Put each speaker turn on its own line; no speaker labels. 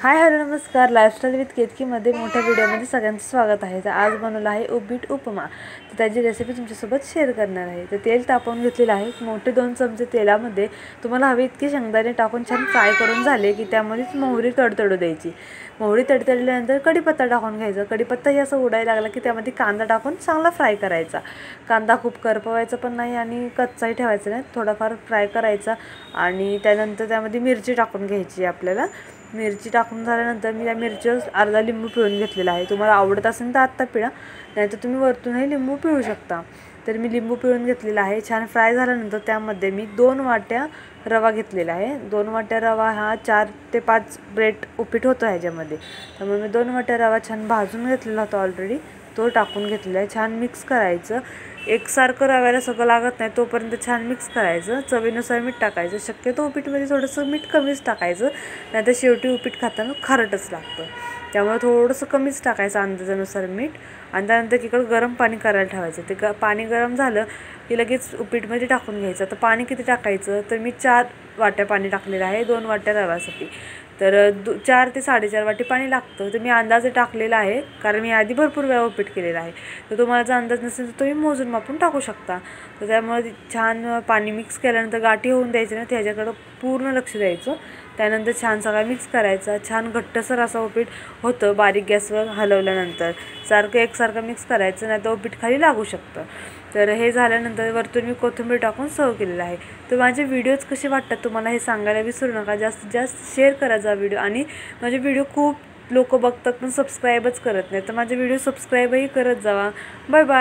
Hi hello नमस्कार. Lifestyle with केतकीमध्ये मोठ्या व्हिडिओमध्ये सगळ्यांचं स्वागत आहे. तर आज बनवला आहे उपीट उपमा. तर त्याची रेसिपी तुमच्यासोबत शेअर करणार आहे. तर तेल तापवून घेतलेलं आहे. मोठे 2 चमचे तेलामध्ये तुम्हाला हवे इतके शेंगदाणे टाकून छान फ्राय करून झाले की त्यामध्येच मोहरी तडतडू द्यायची. मोहरी तडतडल्यानंतर कढीपत्ता टाकून घ्यायचा. कढीपत्ताही असं उडायला लागला की त्यामध्ये कांदा टाकून चांगला फ्राय करायचा. कांदा खूप करपवायचा पण नाही आणि कच्चाही ठेवायचा नाही, थोडाफार फ्राय करायचा. आणि त्यानंतर त्यामध्ये मिरची टाकून घ्यायची. आपल्याला मिरची टाकून झाल्यानंतर मी त्या मिरचीवर अर्धा लिंबू पिळून घेतलेला आहे. तुम्हाला आवडत असेल तर आत्ता पिळा, नाहीतर तुम्ही वरतूनही लिंबू पिळू शकता. तर मी लिंबू पिळून घेतलेला आहे. छान फ्राय झाल्यानंतर त्यामध्ये मी 2 वाट्या रवा घेतलेला आहे. 2 वाट्या रवा हा 4 ते 5 ब्रेड उपीट होतं ह्याच्यामध्ये. त्यामुळे मी 2 वाट्या रवा छान भाजून घेतलेला होता ऑलरेडी, तो टाकून घेतलेला आहे. छान मिक्स करायचं. एकसारखं रव्याला सगळं लागत नाही तोपर्यंत छान मिक्स करायचं. चवीनुसार मीठ टाकायचं. शक्यतो उपीटमध्ये थोडंसं मीठ कमीच टाकायचं, नाहीतर शेवटी उपीट खाताना खारटच लागतं. त्यामुळे थोडंसं कमीच टाकायचं अंदाजानुसार मीठ. आणि त्यानंतर इकडं गरम पाणी करायला ठेवायचं. ते पाणी गरम झालं की लगेच उपीटमध्ये टाकून घ्यायचं. तर पाणी किती टाकायचं, तर मी 4 वाट्या पाणी टाकलेलं आहे 2 वाट्या रव्यासाठी. तर 4 ते 4.5 वाटी पाणी लागतं. तर मी अंदाजे टाकलेला आहे, कारण मी आधी भरपूर वेळा उपीट केलेला आहे. तर तुम्हाला जर अंदाज नसेल तर तुम्ही मोजून मापून टाकू शकता. तर त्यामुळे छान पाणी मिक्स केल्यानंतर गाठी होऊन द्यायची नाही, त्याच्याकडं पूर्ण लक्ष द्यायचं. त्यानंतर छान सगळं मिक्स करायचा. छान घट्टसर असं उपीट होतं बारीक गॅसवर हलवल्यानंतर. सारखं एकसारखं मिक्स करायचं, नाही तर उपीट खाली लागू शकतं. तर हे झाल्यानंतर वरतून मी कोथिंबीर टाकून सर्व केलेलं आहे. तर माझे व्हिडिओज कसे वाटतात तुम्हाला हे सांगायला विसरू नका. जास्तीत जास्त शेअर करायचा व्हिडिओ. आणि माझे व्हिडिओ खूप लोक बघतात पण सबस्क्राईबच करत नाही, तर माझे व्हिडिओ सबस्क्राईबही करत जावा. Bye bye.